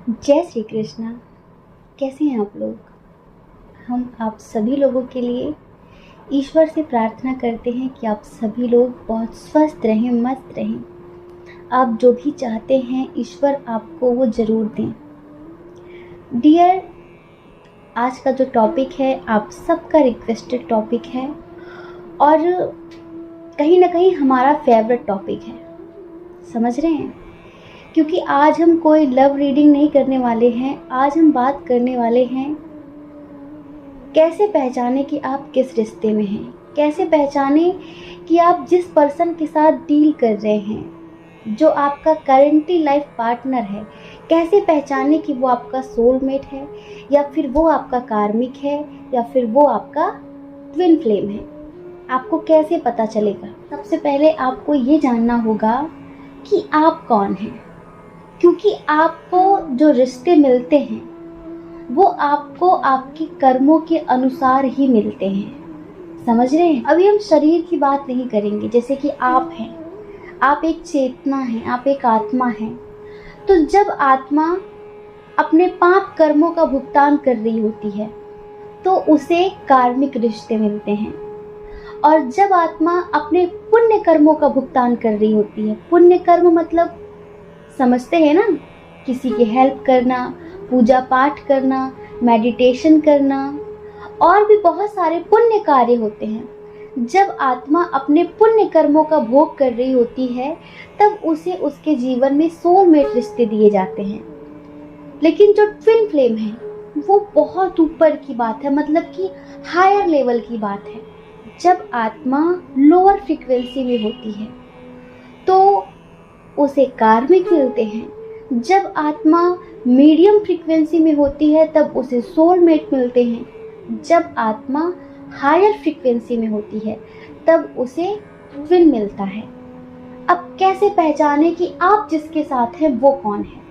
जय श्री कृष्णा। कैसे हैं आप लोग? हम आप सभी लोगों के लिए ईश्वर से प्रार्थना करते हैं कि आप सभी लोग बहुत स्वस्थ रहें, मस्त रहें। आप जो भी चाहते हैं ईश्वर आपको वो ज़रूर दें। डियर, आज का जो टॉपिक है आप सबका रिक्वेस्टेड टॉपिक है और कहीं ना कहीं हमारा फेवरेट टॉपिक है। समझ रहे हैं? क्योंकि आज हम कोई लव रीडिंग नहीं करने वाले हैं। आज हम बात करने वाले हैं कैसे पहचाने कि आप किस रिश्ते में हैं, कैसे पहचाने कि आप जिस पर्सन के साथ डील कर रहे हैं, जो आपका करेंटली लाइफ पार्टनर है, कैसे पहचाने कि वो आपका सोलमेट है या फिर वो आपका कार्मिक है या फिर वो आपका ट्विन फ्लेम है। आपको कैसे पता चलेगा? सबसे पहले आपको ये जानना होगा कि आप कौन हैं, क्योंकि आपको जो रिश्ते मिलते हैं वो आपको आपके कर्मों के अनुसार ही मिलते हैं। समझ रहे हैं? अभी हम शरीर की बात नहीं करेंगे। जैसे कि आप हैं, आप एक चेतना हैं, आप एक आत्मा हैं। तो जब आत्मा अपने पाप कर्मों का भुगतान कर रही होती है तो उसे कार्मिक रिश्ते मिलते हैं। और जब आत्मा अपने पुण्य कर्मों का भुगतान कर रही होती है, पुण्य कर्म मतलब समझते हैं ना, किसी की हेल्प करना, पूजा पाठ करना, मेडिटेशन करना और भी बहुत सारे पुण्य कार्य होते हैं। जब आत्मा अपने पुण्य कर्मों का भोग कर रही होती है तब उसे उसके जीवन में सोलमेट रिश्ते दिए जाते हैं। लेकिन जो ट्विन फ्लेम है वो बहुत ऊपर की बात है, मतलब कि हायर लेवल की बात है। जब आत्मा लोअर फ्रीक्वेंसी में होती है तो उसे कार्मिक मिलते हैं। जब आत्मा मीडियम फ्रीक्वेंसी में होती है तब उसे सोलमेट मिलते हैं। जब आत्मा हायर फ्रीक्वेंसी में होती है तब उसे ट्विन मिलता है। अब कैसे पहचाने कि आप जिसके साथ हैं वो कौन है?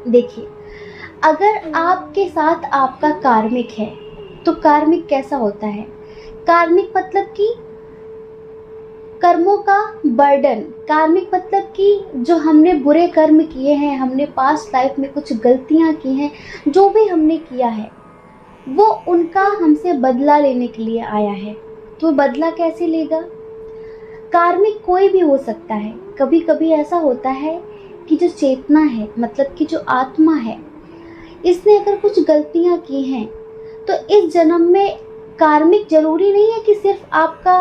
देखिए, अगर आपके साथ आपका कार्मिक है तो कार्मिक कैसा होता है? कार्मिक मतलब कि कर्मों का बर्डन। कार्मिक मतलब कि जो हमने बुरे कर्म किए हैं, हमने पास्ट लाइफ में कुछ गलतियां की हैं, जो भी हमने किया है वो उनका हमसे बदला लेने के लिए आया है। तो बदला कैसे लेगा? कार्मिक कोई भी हो सकता है। कभी कभी ऐसा होता है कि जो चेतना है, मतलब कि जो आत्मा है, इसने अगर कुछ गलतियां की हैं तो इस जन्म में कार्मिक जरूरी नहीं है कि सिर्फ आपका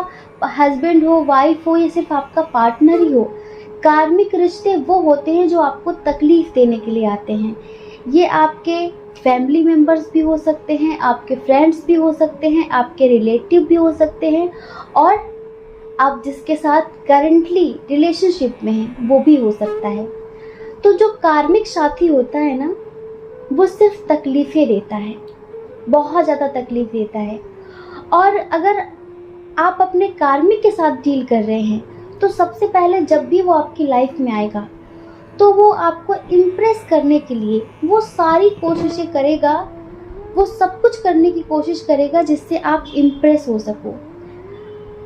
हस्बैंड हो, वाइफ हो या सिर्फ आपका पार्टनर ही हो। कार्मिक रिश्ते वो होते हैं जो आपको तकलीफ देने के लिए आते हैं। ये आपके फैमिली मेंबर्स भी हो सकते हैं, आपके फ्रेंड्स भी हो सकते हैं, आपके रिलेटिव भी हो सकते हैं और आप जिसके साथ करंटली रिलेशनशिप में हैं वो भी हो सकता है। तो जो कार्मिक साथी होता है ना, वो सिर्फ तकलीफें देता है, बहुत ज़्यादा तकलीफ देता है। और अगर आप अपने कार्मिक के साथ डील कर रहे हैं तो सबसे पहले जब भी वो आपकी लाइफ में आएगा तो वो आपको इम्प्रेस करने के लिए वो सारी कोशिशें करेगा, वो सब कुछ करने की कोशिश करेगा जिससे आप इम्प्रेस हो सको।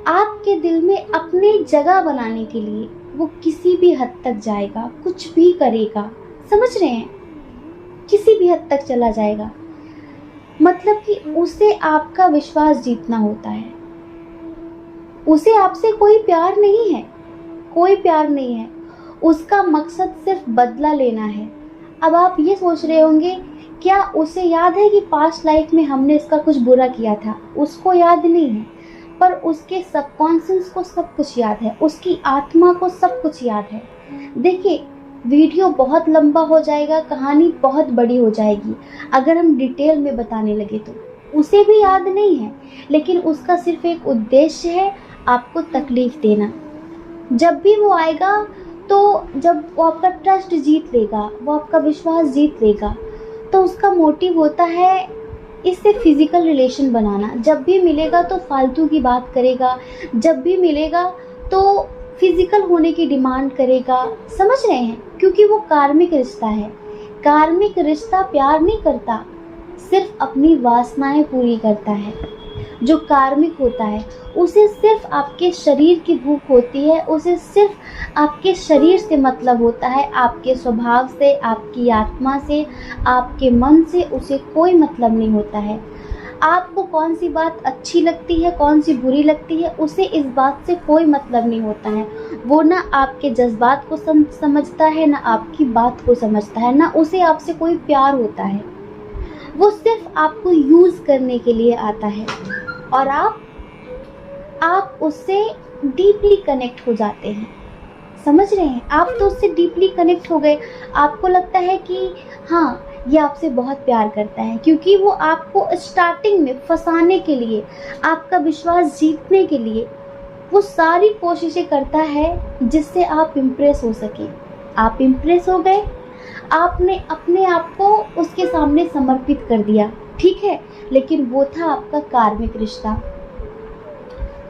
आपके दिल में अपनी जगह बनाने के लिए वो किसी भी हद तक जाएगा, कुछ भी करेगा। समझ रहे हैं? किसी भी हद तक चला जाएगा। मतलब कि उसे आपका विश्वास जीतना होता है। उसे आपसे कोई प्यार नहीं है, कोई प्यार नहीं है। उसका मकसद सिर्फ बदला लेना है। अब आप ये सोच रहे होंगे, क्या उसे याद है कि पास्ट लाइफ में हमने इसका कुछ बुरा किया था? उसको याद नहीं है, पर उसके सबकॉन्शियस को सब कुछ याद है, उसकी आत्मा को सब कुछ याद है। देखिए, वीडियो बहुत लंबा हो जाएगा, कहानी बहुत बड़ी हो जाएगी अगर हम डिटेल में बताने लगे तो। उसे भी याद नहीं है, लेकिन उसका सिर्फ एक उद्देश्य है, आपको तकलीफ देना। जब भी वो आएगा तो जब वो आपका ट्रस्ट जीत लेगा, वो आपका विश्वास जीत लेगा, तो उसका मोटिव होता है इससे फिजिकल रिलेशन बनाना। जब भी मिलेगा तो फालतू की बात करेगा, जब भी मिलेगा तो फिजिकल होने की डिमांड करेगा। समझ रहे हैं? क्योंकि वो कार्मिक रिश्ता है। कार्मिक रिश्ता प्यार नहीं करता, सिर्फ अपनी वासनाएं पूरी करता है। जो कार्मिक होता है उसे सिर्फ आपके शरीर की भूख होती है, उसे सिर्फ आपके शरीर से मतलब होता है, आपके स्वभाव से, आपकी आत्मा से, आपके मन से उसे कोई मतलब नहीं होता है। आपको कौन सी बात अच्छी लगती है, कौन सी बुरी लगती है, उसे इस बात से कोई मतलब नहीं होता है। वो ना आपके जज्बात को समझता है, ना आपकी बात को समझता है, ना उसे आपसे कोई प्यार होता है। वो सिर्फ आपको यूज़ करने के लिए आता है और आप उससे डीपली कनेक्ट हो जाते हैं। समझ रहे हैं? आप तो उससे डीपली कनेक्ट हो गए। आपको लगता है कि हाँ, ये आपसे बहुत प्यार करता है, क्योंकि वो आपको स्टार्टिंग में फंसाने के लिए, आपका विश्वास जीतने के लिए वो सारी कोशिशें करता है जिससे आप इम्प्रेस हो सके। आप इम्प्रेस हो गए, आपने अपने आप को उसके सामने समर्पित कर दिया, ठीक है, लेकिन वो था आपका कार्मिक रिश्ता।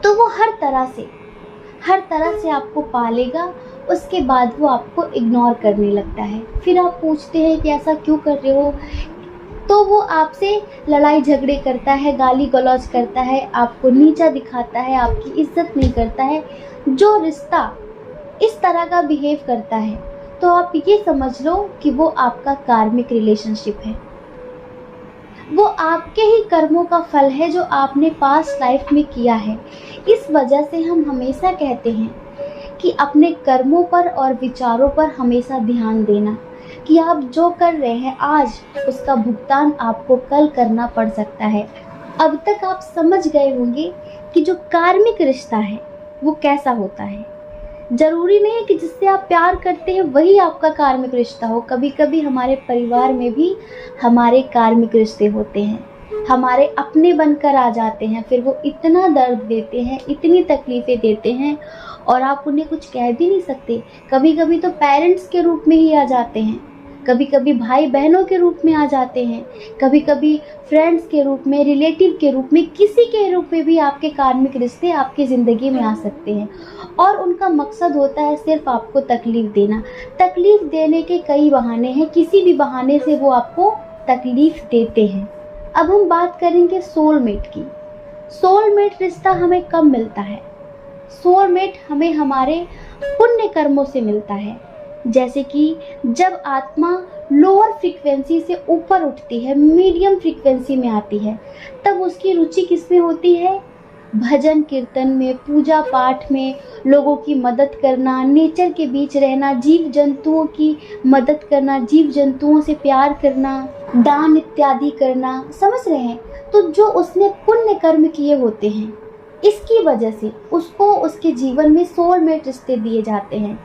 तो वो हर तरह से आपको पालेगा। उसके बाद वो आपको इग्नोर करने लगता है। फिर आप पूछते हैं कि ऐसा क्यों कर रहे हो, तो वो आपसे लड़ाई झगड़े करता है, गाली गलौज करता है, आपको नीचा दिखाता है, आपकी इज्जत नहीं करता है। जो रिश्ता इस तरह का बिहेव करता है तो आप ये समझ लो कि वो आपका कार्मिक रिलेशनशिप है। वो आपके ही कर्मों का फल है जो आपने पास्ट लाइफ में किया है। इस वजह से हम हमेशा कहते हैं कि अपने कर्मों पर और विचारों पर हमेशा ध्यान देना, कि आप जो कर रहे हैं आज, उसका भुगतान आपको कल करना पड़ सकता है। अब तक आप समझ गए होंगे कि जो कार्मिक रिश्ता है वो कैसा होता है। जरूरी नहीं है कि जिससे आप प्यार करते हैं वही आपका कार्मिक रिश्ता हो। कभी कभी हमारे परिवार में भी हमारे कार्मिक रिश्ते होते हैं, हमारे अपने बनकर आ जाते हैं, फिर वो इतना दर्द देते हैं, इतनी तकलीफ़ें देते हैं और आप उन्हें कुछ कह भी नहीं सकते। कभी कभी तो पेरेंट्स के रूप में ही आ जाते हैं, कभी कभी भाई बहनों के रूप में आ जाते हैं, कभी कभी फ्रेंड्स के रूप में, रिलेटिव के रूप में, किसी के रूप में भी आपके कार्मिक रिश्ते आपकी ज़िंदगी में आ सकते हैं। और उनका मकसद होता है सिर्फ आपको तकलीफ़ देना। तकलीफ़ देने के कई बहाने हैं, किसी भी बहाने से वो आपको तकलीफ़ देते हैं। अब हम बात करेंगे सोलमेट की। सोलमेट रिश्ता हमें कब मिलता है? सोलमेट हमें हमारे पुण्य कर्मों से मिलता है। जैसे कि जब आत्मा लोअर फ्रीक्वेंसी से ऊपर उठती है, मीडियम फ्रीक्वेंसी में आती है, तब उसकी रुचि किस में होती है? भजन कीर्तन में, पूजा पाठ में, लोगों की मदद करना, नेचर के बीच रहना, जीव जंतुओं की मदद करना, जीव जंतुओं से प्यार करना, दान इत्यादि करना। समझ रहे हैं? तो जो उसने पुण्य कर्म किए होते हैं, इसकी वजह से उसको उसके जीवन में सोलमेट रिश्ते दिए जाते हैं।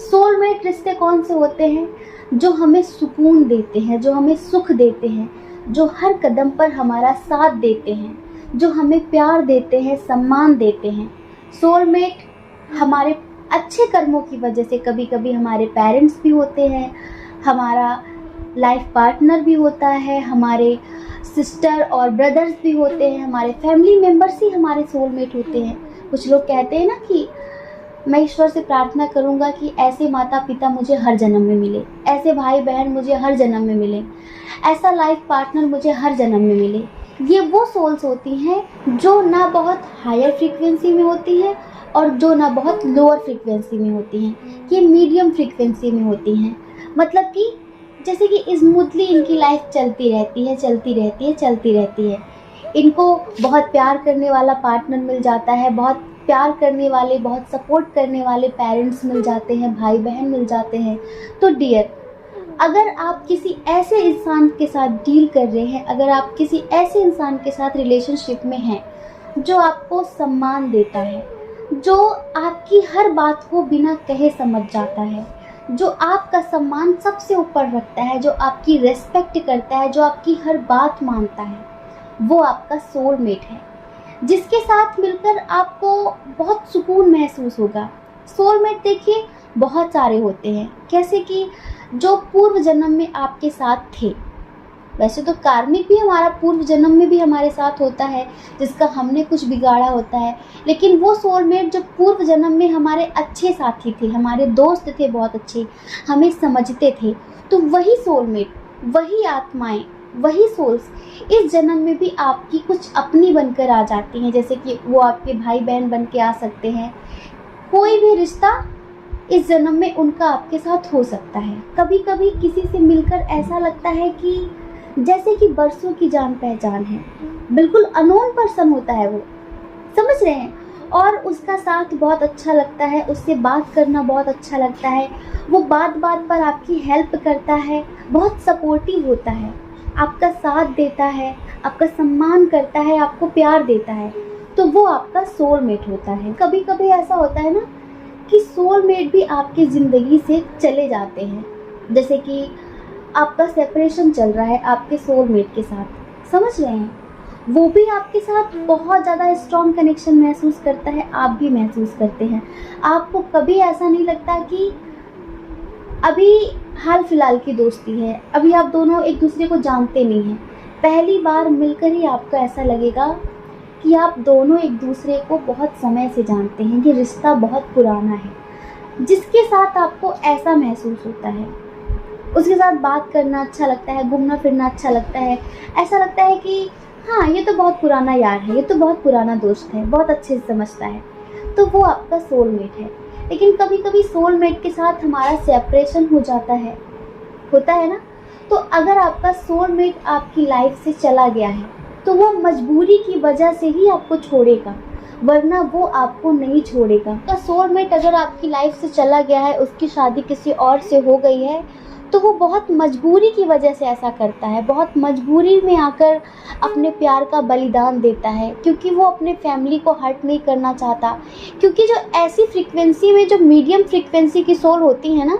सोलमेट रिश्ते कौन से होते हैं? जो हमें सुकून देते हैं, जो हमें सुख देते हैं, जो हर कदम पर हमारा साथ देते हैं, जो हमें प्यार देते हैं, सम्मान देते हैं। सोलमेट हमारे अच्छे कर्मों की वजह से, कभी कभी हमारे पेरेंट्स भी होते हैं, हमारा लाइफ पार्टनर भी होता है, हमारे सिस्टर और ब्रदर्स भी होते हैं, हमारे फैमिली मेम्बर्स ही हमारे सोलमेट होते हैं। कुछ लोग कहते हैं ना कि मैं ईश्वर से प्रार्थना करूंगा कि ऐसे माता पिता मुझे हर जन्म में मिले, ऐसे भाई बहन मुझे हर जन्म में मिले, ऐसा लाइफ पार्टनर मुझे हर जन्म में मिले। ये वो सोल्स होती हैं जो ना बहुत हायर फ्रीक्वेंसी में होती हैं और जो ना बहुत लोअर फ्रीक्वेंसी में होती हैं, ये मीडियम फ्रीक्वेंसी में होती हैं। मतलब कि जैसे कि स्मूथली इनकी लाइफ चलती रहती है। इनको बहुत प्यार करने वाला पार्टनर मिल जाता है, बहुत प्यार करने वाले, बहुत सपोर्ट करने वाले पेरेंट्स मिल जाते हैं, भाई बहन मिल जाते हैं। तो डियर, अगर आप किसी ऐसे इंसान के साथ डील कर रहे हैं, अगर आप किसी ऐसे इंसान के साथ रिलेशनशिप में हैं जो आपको सम्मान देता है, जो आपकी हर बात को बिना कहे समझ जाता है, जो आपका सम्मान सबसे ऊपर रखता है, जो आपकी रेस्पेक्ट करता है, जो आपकी हर बात मानता है, वो आपका सोलमेट है, जिसके साथ मिलकर आपको बहुत सुकून महसूस होगा। सोलमेट देखिए बहुत सारे होते हैं, कैसे कि जो पूर्व जन्म में आपके साथ थे। वैसे तो कार्मिक भी हमारा पूर्व जन्म में भी हमारे साथ होता है, जिसका हमने कुछ बिगाड़ा होता है, लेकिन वो सोलमेट जो पूर्व जन्म में हमारे अच्छे साथी थे, हमारे दोस्त थे, बहुत अच्छे, हमें समझते थे, तो वही सोलमेट, वही आत्माएं वही सोल्स इस जन्म में भी आपकी कुछ अपनी बनकर आ जाती हैं, जैसे कि वो आपके भाई बहन बन के आ सकते हैं। कोई भी रिश्ता इस जन्म में उनका आपके साथ हो सकता है। कभी कभी किसी से मिलकर ऐसा लगता है कि जैसे कि बरसों की जान पहचान है, बिल्कुल अननोन पर्सन होता है वो, समझ रहे हैं, और उसका साथ बहुत अच्छा लगता है, उससे बात करना बहुत अच्छा लगता है, वो बात बात पर आपकी हेल्प करता है, बहुत सपोर्टिव होता है, आपका साथ देता है, आपका सम्मान करता है, आपको प्यार देता है, तो वो आपका सोलमेट होता है। कभी कभी ऐसा होता है ना कि सोलमेट भी आपकी ज़िंदगी से चले जाते हैं, जैसे कि आपका सेपरेशन चल रहा है आपके सोलमेट के साथ, समझ रहे हैं, वो भी आपके साथ बहुत ज़्यादा स्ट्रॉन्ग कनेक्शन महसूस करता है, आप भी महसूस करते हैं। आपको कभी ऐसा नहीं लगता कि अभी हाल फिलहाल की दोस्ती है, अभी आप दोनों एक दूसरे को जानते नहीं हैं, पहली बार मिलकर ही आपको ऐसा लगेगा कि आप दोनों एक दूसरे को बहुत समय से जानते हैं, ये रिश्ता बहुत पुराना है। जिसके साथ आपको ऐसा महसूस होता है, उसके साथ बात करना अच्छा लगता है, घूमना फिरना अच्छा लगता है, ऐसा लगता है कि हाँ ये तो बहुत पुराना यार है, ये तो बहुत पुराना दोस्त है, बहुत अच्छे से समझता है, तो वो आपका सोलमेट है। लेकिन कभी कभी सोलमेट के साथ हमारा सेपरेशन हो जाता है, होता है ना, तो अगर आपका सोलमेट आपकी लाइफ से चला गया है तो वो मजबूरी की वजह से ही आपको छोड़ेगा, वरना वो आपको नहीं छोड़ेगा। तो सोलमेट अगर आपकी लाइफ से चला गया है, उसकी शादी किसी और से हो गई है, तो वो बहुत मजबूरी की वजह से ऐसा करता है, बहुत मजबूरी में आकर अपने प्यार का बलिदान देता है, क्योंकि वो अपने फैमिली को हर्ट नहीं करना चाहता। क्योंकि जो ऐसी फ्रीक्वेंसी में, जो मीडियम फ्रीक्वेंसी की सोल होती है ना,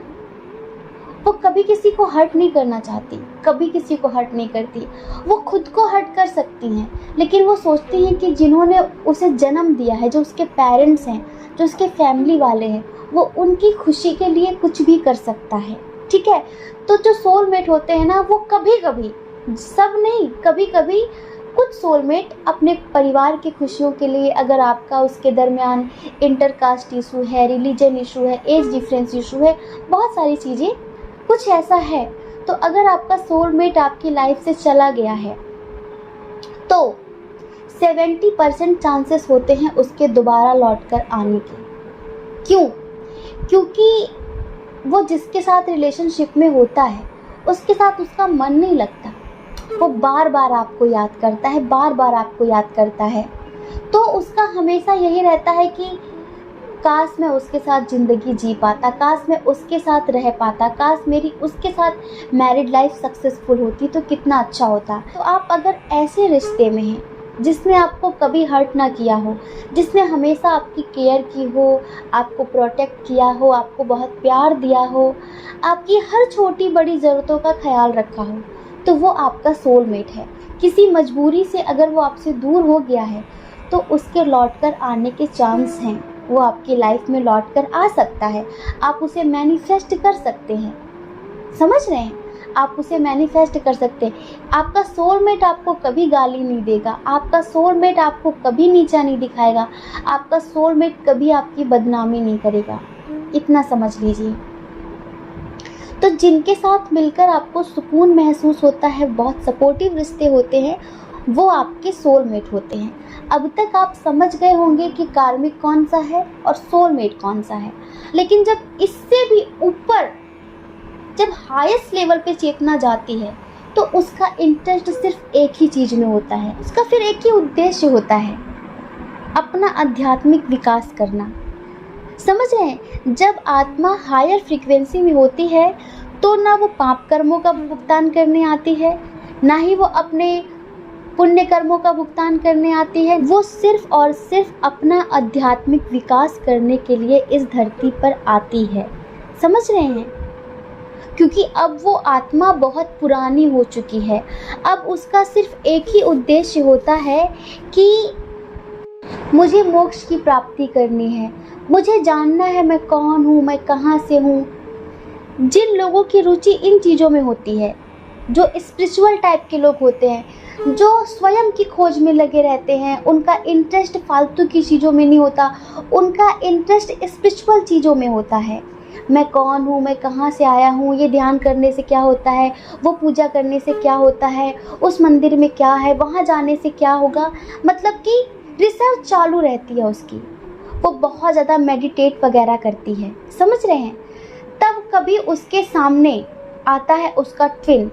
वो कभी किसी को हर्ट नहीं करना चाहती, कभी किसी को हर्ट नहीं करती। वो खुद को हर्ट कर सकती हैं, लेकिन वो सोचती हैं कि जिन्होंने उसे जन्म दिया है, जो उसके पेरेंट्स हैं, जो उसके फैमिली वाले हैं, वो उनकी खुशी के लिए कुछ भी कर सकता है, ठीक है। तो जो सोलमेट होते हैं ना, वो कभी कभी, सब नहीं, कभी कभी कुछ सोलमेट अपने परिवार की खुशियों के लिए, अगर आपका उसके दरमियान इंटरकास्ट इशू है, रिलीजन इशू है, एज डिफरेंस इशू है, बहुत सारी चीज़ें, कुछ ऐसा है, तो अगर आपका सोलमेट आपकी लाइफ से चला गया है तो 70% चांसेस होते हैं उसके दोबारा लौटकर आने के। क्यों? क्योंकि वो जिसके साथ रिलेशनशिप में होता है, उसके साथ उसका मन नहीं लगता, वो बार बार आपको याद करता है, बार बार आपको याद करता है, तो उसका हमेशा यही रहता है कि काश मैं उसके साथ ज़िंदगी जी पाता, काश मैं उसके साथ रह पाता, काश मेरी उसके साथ मैरिड लाइफ सक्सेसफुल होती तो कितना अच्छा होता। तो आप अगर ऐसे रिश्ते में हैं जिसने आपको कभी हर्ट ना किया हो, जिसने हमेशा आपकी केयर की हो, आपको प्रोटेक्ट किया हो, आपको बहुत प्यार दिया हो, आपकी हर छोटी बड़ी ज़रूरतों का ख्याल रखा हो, तो वो आपका सोलमेट है। किसी मजबूरी से अगर वो आपसे दूर हो गया है तो उसके लौटकर आने के चांस हैं, वो आपकी लाइफ में लौट कर आ सकता है। आप उसे मैनिफेस्ट कर सकते हैं, समझ रहे हैं, आप उसे मैनिफेस्ट कर सकते हैं। आपका सोलमेट आपको कभी गाली नहीं देगा, आपका सोलमेट आपको कभी नीचा नहीं दिखाएगा, आपका सोलमेट कभी आपकी बदनामी नहीं करेगा, इतना समझ लीजिए। तो जिनके साथ मिलकर आपको सुकून महसूस होता है, बहुत सपोर्टिव रिश्ते होते हैं, वो आपके सोलमेट होते हैं। अब तक आप समझ गए होंगे कि कार्मिक कौन सा है और सोलमेट कौन सा है, लेकिन जब इससे भी ऊपर, जब हाईएस्ट लेवल पे चेतना जाती है, तो उसका इंटरेस्ट सिर्फ एक ही चीज़ में होता है, उसका फिर एक ही उद्देश्य होता है, अपना आध्यात्मिक विकास करना। समझ रहे हैं, जब आत्मा हायर फ्रीक्वेंसी में होती है तो ना वो पाप कर्मों का भुगतान करने आती है, ना ही वो अपने पुण्य कर्मों का भुगतान करने आती है। वो सिर्फ और सिर्फ अपना आध्यात्मिक विकास करने के लिए इस धरती पर आती है, समझ रहे हैं, क्योंकि अब वो आत्मा बहुत पुरानी हो चुकी है। अब उसका सिर्फ एक ही उद्देश्य होता है कि मुझे मोक्ष की प्राप्ति करनी है, मुझे जानना है मैं कौन हूँ, मैं कहाँ से हूँ। जिन लोगों की रुचि इन चीज़ों में होती है, जो स्पिरिचुअल टाइप के लोग होते हैं, जो स्वयं की खोज में लगे रहते हैं, उनका इंटरेस्ट फालतू की चीज़ों में नहीं होता, उनका इंटरेस्ट स्पिरिचुअल चीज़ों में होता है। मैं कौन हूँ, मैं कहाँ से आया हूँ, ये ध्यान करने से क्या होता है, वो पूजा करने से क्या होता है, उस मंदिर में क्या है, वहाँ जाने से क्या होगा, मतलब कि रिसर्च चालू रहती है उसकी। वो बहुत ज़्यादा मेडिटेट वगैरह करती है, समझ रहे हैं। तब कभी उसके सामने आता है उसका ट्विन,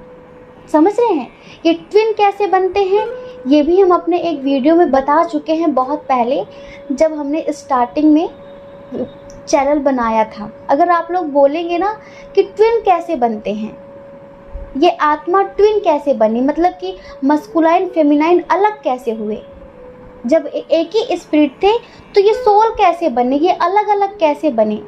समझ रहे हैं। ये ट्विन कैसे बनते हैं ये भी हम अपने एक वीडियो में बता चुके हैं बहुत पहले, जब हमने स्टार्टिंग में चैनल बनाया था। अगर आप लोग बोलेंगे ना कि ट्विन कैसे बनते हैं, ये आत्मा ट्विन कैसे बनी, मतलब कि मस्कुलाइन फेमिनाइन अलग कैसे हुए, जब एक ही स्पिरिट थे तो ये सोल कैसे बने, ये अलग अलग कैसे बने,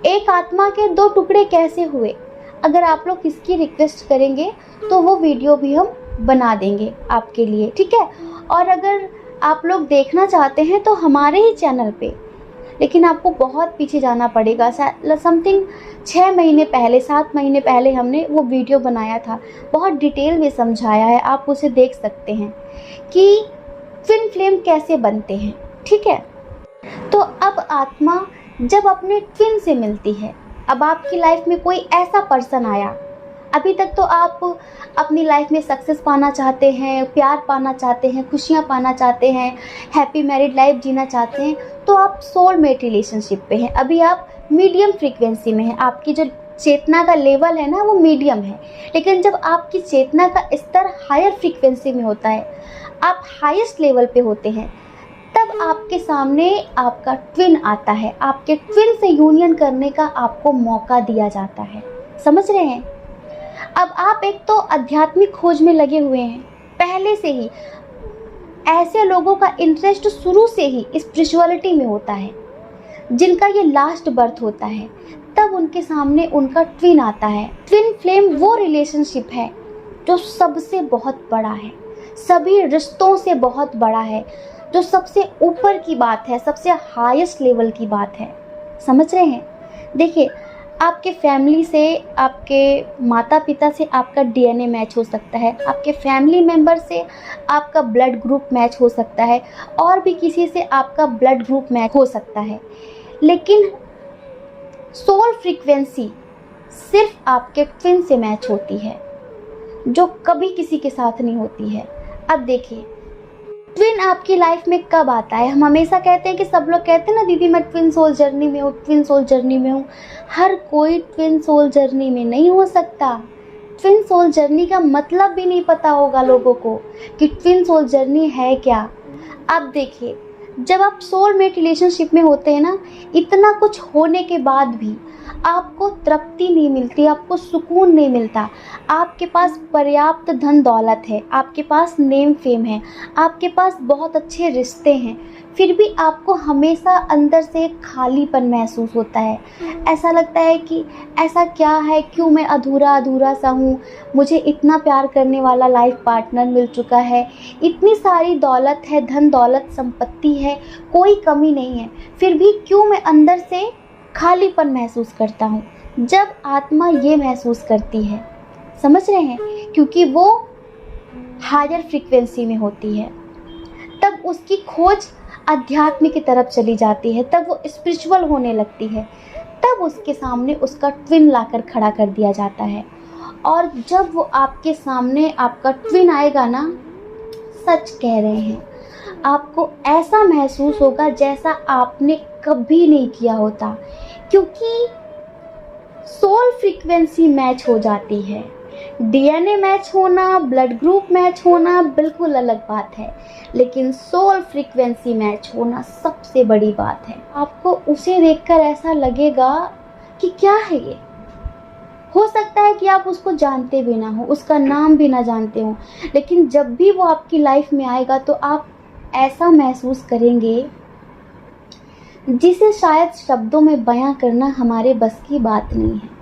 एक आत्मा के दो टुकड़े कैसे हुए। अगर आप लोग इसकी रिक्वेस्ट करेंगे तो वो वीडियो भी हम बना देंगे आपके लिए, ठीक है। और अगर आप लोग देखना चाहते हैं तो हमारे ही चैनल पे, लेकिन आपको बहुत पीछे जाना पड़ेगा, समथिंग 6 महीने पहले 7 महीने पहले हमने वो वीडियो बनाया था, बहुत डिटेल में समझाया है, आप उसे देख सकते हैं कि ट्विन फ्लेम कैसे बनते हैं, ठीक है। तो अब आत्मा जब अपने ट्विन से मिलती है, अब आपकी लाइफ में कोई ऐसा पर्सन आया, अभी तक तो आप अपनी लाइफ में सक्सेस पाना चाहते हैं, प्यार पाना चाहते हैं, खुशियाँ पाना चाहते हैं, हैप्पी मैरिड लाइफ जीना चाहते हैं, तो आप सोलमेट रिलेशनशिप पे हैं। अभी आप मीडियम फ्रीक्वेंसी में हैं, आपकी जो चेतना का लेवल है ना वो मीडियम है। लेकिन जब आपकी चेतना का स्तर हायर फ्रीक्वेंसी में होता है, आप हाईएस्ट लेवल पे होते हैं, तब आपके सामने आपका ट्विन आता है, आपके ट्विन से यूनियन करने का आपको मौका दिया जाता है, समझ रहे हैं। अब आप एक तो आध्यात्मिक खोज में लगे हुए हैं पहले से ही, ऐसे लोगों का इंटरेस्ट शुरू से ही स्पिरिचुअलिटी में होता है, जिनका ये लास्ट बर्थ होता है, तब उनके सामने उनका ट्विन आता है। ट्विन फ्लेम वो रिलेशनशिप है जो सबसे बहुत बड़ा है, सभी रिश्तों से बहुत बड़ा है, जो सबसे ऊपर की बात है, सबसे हाईएस्ट लेवल की बात है, समझ रहे हैं। देखिए, आपके फैमिली से, आपके माता पिता से आपका डीएनए मैच हो सकता है, आपके फैमिली मेम्बर से आपका ब्लड ग्रुप मैच हो सकता है, और भी किसी से आपका ब्लड ग्रुप मैच हो सकता है, लेकिन सोल फ्रीक्वेंसी सिर्फ आपके ट्विन से मैच होती है, जो कभी किसी के साथ नहीं होती है। अब देखिए, ट्विन आपकी लाइफ में कब आता है। हम हमेशा कहते हैं कि सब लोग कहते हैं ना, दीदी मैं ट्विन सोल जर्नी में हूँ, ट्विन सोल जर्नी में हूँ। हर कोई ट्विन सोल जर्नी में नहीं हो सकता। ट्विन सोल जर्नी का मतलब भी नहीं पता होगा लोगों को कि ट्विन सोल जर्नी है क्या। अब देखिए, जब आप सोलमेट रिलेशनशिप में होते हैं ना, इतना कुछ होने के बाद भी आपको तृप्ति नहीं मिलती, आपको सुकून नहीं मिलता। आपके पास पर्याप्त धन दौलत है, आपके पास नेम फेम है, आपके पास बहुत अच्छे रिश्ते हैं, फिर भी आपको हमेशा अंदर से एक खालीपन महसूस होता है। ऐसा लगता है कि ऐसा क्या है, क्यों मैं अधूरा अधूरा सा हूँ, मुझे इतना प्यार करने वाला लाइफ पार्टनर मिल चुका है, इतनी सारी दौलत है, धन दौलत संपत्ति है, कोई कमी नहीं है, फिर भी क्यों मैं अंदर से खालीपन महसूस करता हूँ। जब आत्मा ये महसूस करती है, समझ रहे हैं, क्योंकि वो हायर फ्रीक्वेंसी में होती है, तब उसकी खोज अध्यात्म की तरफ चली जाती है, तब वो स्पिरिचुअल होने लगती है, तब उसके सामने उसका ट्विन लाकर खड़ा कर दिया जाता है। और जब वो आपके सामने आपका ट्विन आएगा ना, सच कह रहे हैं, आपको ऐसा महसूस होगा जैसा आपने कभी नहीं किया होता, क्योंकि सोल फ्रीक्वेंसी मैच हो जाती है। डीएनए मैच होना, ब्लड ग्रुप मैच होना बिल्कुल अलग बात है, लेकिन सोल फ्रीक्वेंसी मैच होना सबसे बड़ी बात है। आपको उसे देखकर ऐसा लगेगा कि क्या है ये। हो सकता है कि आप उसको जानते भी ना हो, उसका नाम भी ना जानते हो, लेकिन जब भी वो आपकी लाइफ में आएगा तो आप ऐसा महसूस करेंगे जिसे शायद शब्दों में बयां करना हमारे बस की बात नहीं है।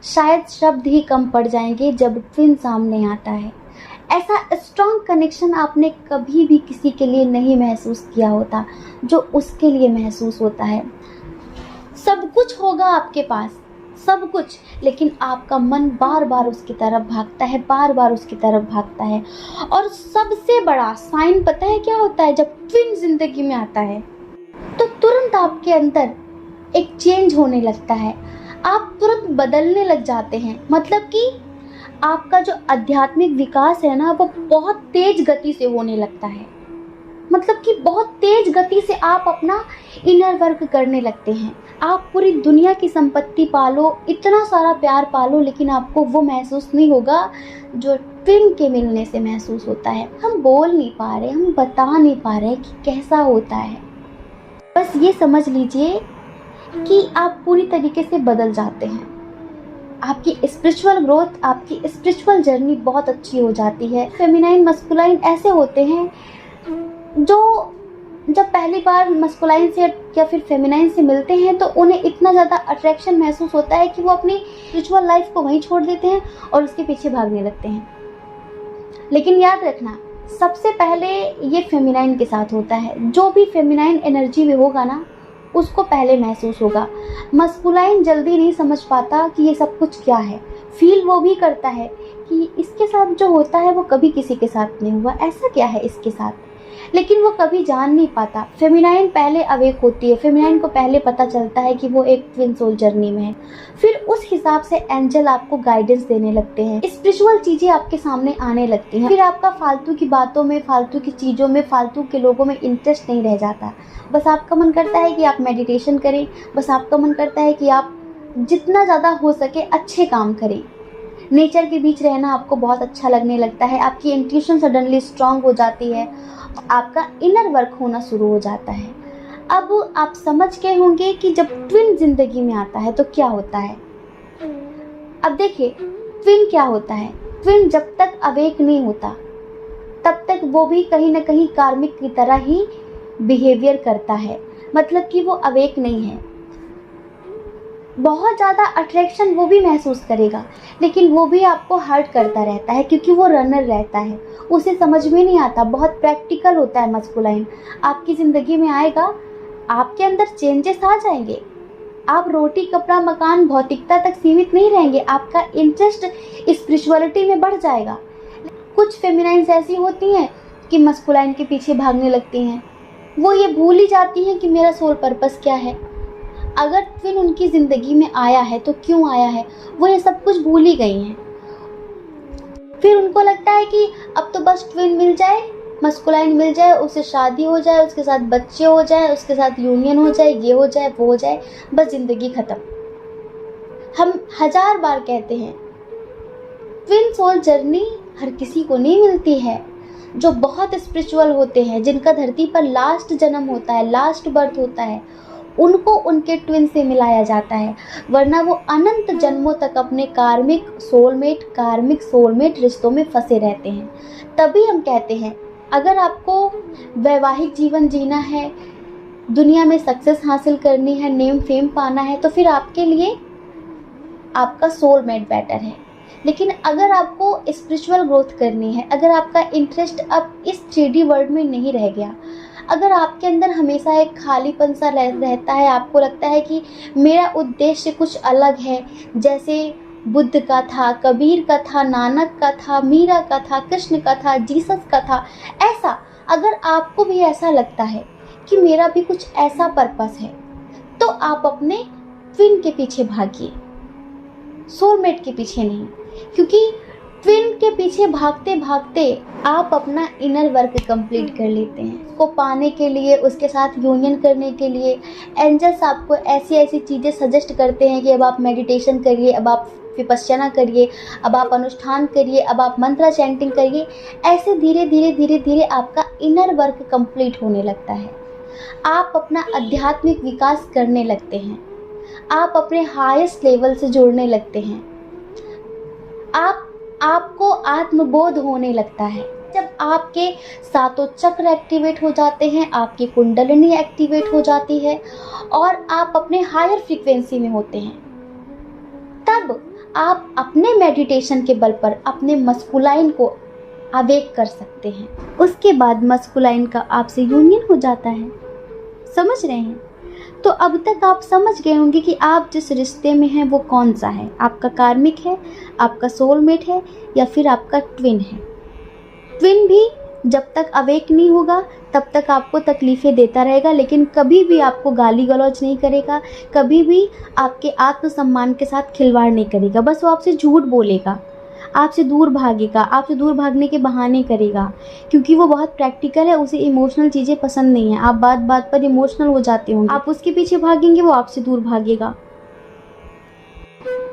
शायद शब्द ही कम पड़ जाएंगे जब ट्विन सामने आता है। ऐसा स्ट्रॉन्ग कनेक्शन आपने कभी भी किसी के लिए नहीं महसूस किया होता जो उसके लिए महसूस होता है। सब कुछ होगा आपके पास, सब कुछ, लेकिन आपका मन बार बार उसकी तरफ भागता है, बार बार उसकी तरफ भागता है। और सबसे बड़ा साइन पता है क्या होता है? जब ट्विन जिंदगी में आता है तो तुरंत आपके अंदर एक चेंज होने लगता है, आप तुरंत बदलने लग जाते हैं। मतलब कि आपका जो आध्यात्मिक विकास है ना, वो बहुत तेज गति से होने लगता है। मतलब कि बहुत तेज गति से आप अपना इनर वर्क करने लगते हैं। आप पूरी दुनिया की संपत्ति पालो, इतना सारा प्यार पालो, लेकिन आपको वो महसूस नहीं होगा जो ट्विन के मिलने से महसूस होता है। हम बोल नहीं पा रहे, हम बता नहीं पा रहे कि कैसा होता है। बस ये समझ लीजिए कि आप पूरी तरीके से बदल जाते हैं। आपकी स्पिरिचुअल ग्रोथ, आपकी स्पिरिचुअल जर्नी बहुत अच्छी हो जाती है। फेमिनाइन मस्कुलाइन ऐसे होते हैं जो जब पहली बार मस्कुलाइन से या फिर फेमिनाइन से मिलते हैं तो उन्हें इतना ज़्यादा अट्रैक्शन महसूस होता है कि वो अपनी स्पिरिचुअल लाइफ को वहीं छोड़ देते हैं और उसके पीछे भागने लगते हैं। लेकिन याद रखना, सबसे पहले ये फेमिनाइन के साथ होता है। जो भी फेमिनाइन एनर्जी में होगा ना, उसको पहले महसूस होगा। मस्कुलाइन जल्दी नहीं समझ पाता कि ये सब कुछ क्या है। फील वो भी करता है कि इसके साथ जो होता है वो कभी किसी के साथ नहीं हुआ, ऐसा क्या है इसके साथ, लेकिन वो कभी जान नहीं पाता। फेमिनाइन पहले अवेक होती है, फेमिनाइन को पहले पता चलता है कि वो एक ट्विन सोल जर्नी में है। फिर उस हिसाब से एंजल आपको गाइडेंस देने लगते हैं, स्पिरिचुअल चीज़ें आपके सामने आने लगती हैं। फिर आपका फालतू की बातों में, फालतू की चीज़ों में, फालतू के लोगों में इंटरेस्ट नहीं रह जाता। बस आपका मन करता है कि आप मेडिटेशन करें, बस आपका मन करता है कि आप जितना ज़्यादा हो सके अच्छे काम करें। नेचर के बीच रहना आपको बहुत अच्छा लगने लगता है। आपकी इंट्यूशन सडनली स्ट्रांग हो जाती है, आपका इनर वर्क होना शुरू हो जाता है। अब आप समझ गए होंगे कि जब ट्विन जिंदगी में आता है तो क्या होता है। अब देखिए, ट्विन क्या होता है। ट्विन जब तक अवेक नहीं होता तब तक वो भी कहीं ना कहीं कार्मिक की तरह ही बिहेवियर करता है। मतलब कि वो अवेक नहीं है। बहुत ज़्यादा अट्रैक्शन वो भी महसूस करेगा, लेकिन वो भी आपको हर्ट करता रहता है क्योंकि वो रनर रहता है, उसे समझ में नहीं आता। बहुत प्रैक्टिकल होता है मस्कुलाइन। आपकी ज़िंदगी में आएगा, आपके अंदर चेंजेस आ जाएंगे। आप रोटी कपड़ा मकान भौतिकता तक सीमित नहीं रहेंगे, आपका इंटरेस्ट स्पिरिचुअलिटी में बढ़ जाएगा। कुछ फेमिनाइन्स ऐसी होती हैं कि मस्कुलाइन के पीछे भागने लगती हैं। वो ये भूल ही जाती हैं कि मेरा सोल पर्पस क्या है। अगर ट्विन उनकी ज़िंदगी में आया है तो क्यों आया है, वो ये सब कुछ भूल ही गई हैं। फिर उनको लगता है कि अब तो बस ट्विन मिल जाए, मस्कुलाइन मिल जाए, उससे शादी हो जाए, उसके साथ बच्चे हो जाए, उसके साथ यूनियन हो जाए, ये हो जाए, वो हो जाए, बस ज़िंदगी ख़त्म। हम 1000 बार कहते हैं, ट्विन सोल जर्नी हर किसी को नहीं मिलती है। जो बहुत स्पिरिचुअल होते हैं, जिनका धरती पर लास्ट जन्म होता है, लास्ट बर्थ होता है, उनको उनके ट्विन से मिलाया जाता है। वरना वो अनंत जन्मों तक अपने कार्मिक सोलमेट रिश्तों में फंसे रहते हैं। तभी हम कहते हैं, अगर आपको वैवाहिक जीवन जीना है, दुनिया में सक्सेस हासिल करनी है, नेम फेम पाना है, तो फिर आपके लिए आपका सोलमेट बेटर है। लेकिन अगर आपको स्पिरिचुअल ग्रोथ करनी है, अगर आपका इंटरेस्ट अब इस 3D वर्ल्ड में नहीं रह गया, अगर आपके अंदर हमेशा एक खालीपन सा रहता है, आपको लगता है कि मेरा उद्देश्य कुछ अलग है, जैसे बुद्ध का था, कबीर का था, नानक का था, मीरा का था, कृष्ण का था, जीसस का था, ऐसा अगर आपको भी ऐसा लगता है कि मेरा भी कुछ ऐसा पर्पस है, तो आप अपने ट्विन के पीछे भागिए, सोलमेट के पीछे नहीं। क्योंकि ट्विन के पीछे भागते भागते आप अपना इनर वर्क कंप्लीट कर लेते हैं। उसको पाने के लिए, उसके साथ यूनियन करने के लिए एंजल्स आपको ऐसी ऐसी चीज़ें सजेस्ट करते हैं कि अब आप मेडिटेशन करिए, अब आप विपश्यना करिए, अब आप अनुष्ठान करिए, अब आप मंत्र चैंटिंग करिए। ऐसे धीरे धीरे धीरे धीरे आपका इनर वर्क कंप्लीट होने लगता है। आप अपना आध्यात्मिक विकास करने लगते हैं, आप अपने हाईएस्ट लेवल से जुड़ने लगते हैं, आपको आत्मबोध होने लगता है। जब आपके सातों चक्र एक्टिवेट हो जाते हैं, आपकी कुंडलिनी एक्टिवेट हो जाती है और आप अपने हायर फ्रीक्वेंसी में होते हैं, तब आप अपने मेडिटेशन के बल पर अपने मस्कुलाइन को अवेक कर सकते हैं। उसके बाद मस्कुलाइन का आपसे यूनियन हो जाता है। समझ रहे हैं? तो अब तक आप समझ गए होंगे कि आप जिस रिश्ते में हैं वो कौन सा है। आपका कार्मिक है, आपका सोलमेट है, या फिर आपका ट्विन है। ट्विन भी जब तक अवेक नहीं होगा तब तक आपको तकलीफ़ें देता रहेगा, लेकिन कभी भी आपको गाली गलौज नहीं करेगा, कभी भी आपके आत्मसम्मान के साथ खिलवाड़ नहीं करेगा। बस वो आपसे झूठ बोलेगा, आपसे दूर भागेगा, आपसे दूर भागने के बहाने करेगा, क्योंकि वो बहुत प्रैक्टिकल है, उसे इमोशनल चीज़ें पसंद नहीं है। आप बात बात पर इमोशनल हो जाते होंगे, आप उसके पीछे भागेंगे, वो आपसे दूर भागेगा।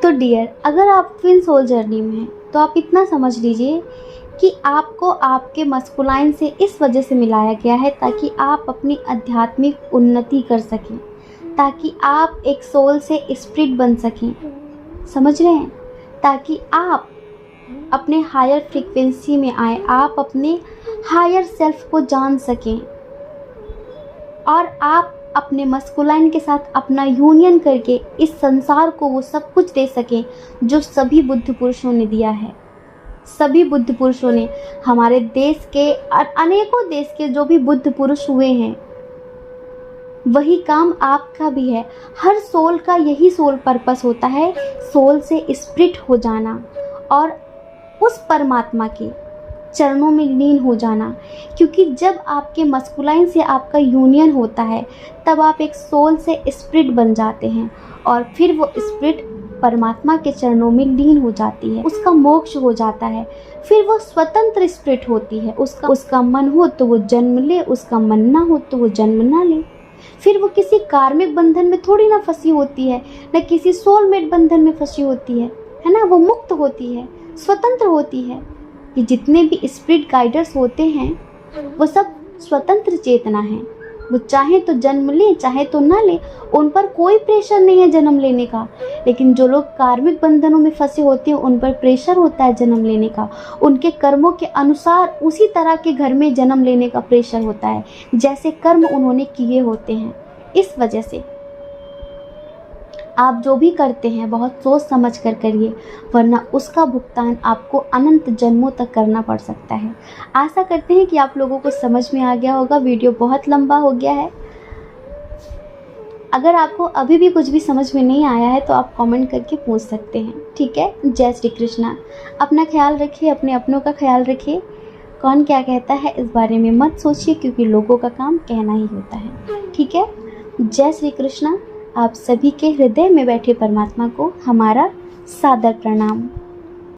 तो डियर, अगर आप ट्विन सोल जर्नी में हैं तो आप इतना समझ लीजिए कि आपको आपके मस्कुलाइन से इस वजह से मिलाया गया है ताकि आप अपनी आध्यात्मिक उन्नति कर सकें, ताकि आप एक सोल से स्पिरिट बन सकें, समझ रहे हैं, ताकि आप अपने हायर फ्रीक्वेंसी में आए, आप अपने हायर सेल्फ को जान सकें और आप अपने मस्कुलाइन के साथ अपना यूनियन करके इस संसार को वो सब कुछ दे सकें जो सभी बुद्ध पुरुषों ने दिया है। सभी बुद्ध पुरुषों ने, हमारे देश के अनेकों देश के जो भी बुद्ध पुरुष हुए हैं, वही काम आपका भी है। हर सोल का यही सोल पर्पस होता है, सोल से स्पिरिट हो जाना और उस परमात्मा के चरणों में लीन हो जाना। क्योंकि जब आपके मस्कुलाइन से आपका यूनियन होता है तब आप एक सोल से स्पिरिट बन जाते हैं और फिर वो स्पिरिट परमात्मा के चरणों में लीन हो जाती है, उसका मोक्ष हो जाता है। फिर वो स्वतंत्र स्पिरिट होती है, उसका मन हो तो वो जन्म ले, उसका मन ना हो तो वो जन्म ना ले। फिर वो किसी कार्मिक बंधन में थोड़ी ना फंसी होती है, न किसी सोलमेट बंधन में फंसी होती है ना। वो मुक्त होती है, स्वतंत्र होती है। कि जितने भी स्पिरिट गाइडर्स होते हैं वो सब स्वतंत्र चेतना है, वो चाहे तो जन्म ले चाहे तो ना ले, उन पर कोई प्रेशर नहीं है जन्म लेने का। लेकिन जो लोग कार्मिक बंधनों में फंसे होते हैं उन पर प्रेशर होता है जन्म लेने का, उनके कर्मों के अनुसार उसी तरह के घर में जन्म लेने का प्रेशर होता है जैसे कर्म उन्होंने किए होते हैं। इस वजह से आप जो भी करते हैं बहुत सोच समझ कर करिए, वरना उसका भुगतान आपको अनंत जन्मों तक करना पड़ सकता है। आशा करते हैं कि आप लोगों को समझ में आ गया होगा। वीडियो बहुत लंबा हो गया है। अगर आपको अभी भी कुछ भी समझ में नहीं आया है तो आप कमेंट करके पूछ सकते हैं, ठीक है। जय श्री कृष्णा। अपना ख्याल रखिए, अपने अपनों का ख्याल रखिए। कौन क्या कहता है इस बारे में मत सोचिए, क्योंकि लोगों का काम कहना ही होता है, ठीक है। जय श्री कृष्णा। आप सभी के हृदय में बैठे परमात्मा को हमारा सादर प्रणाम।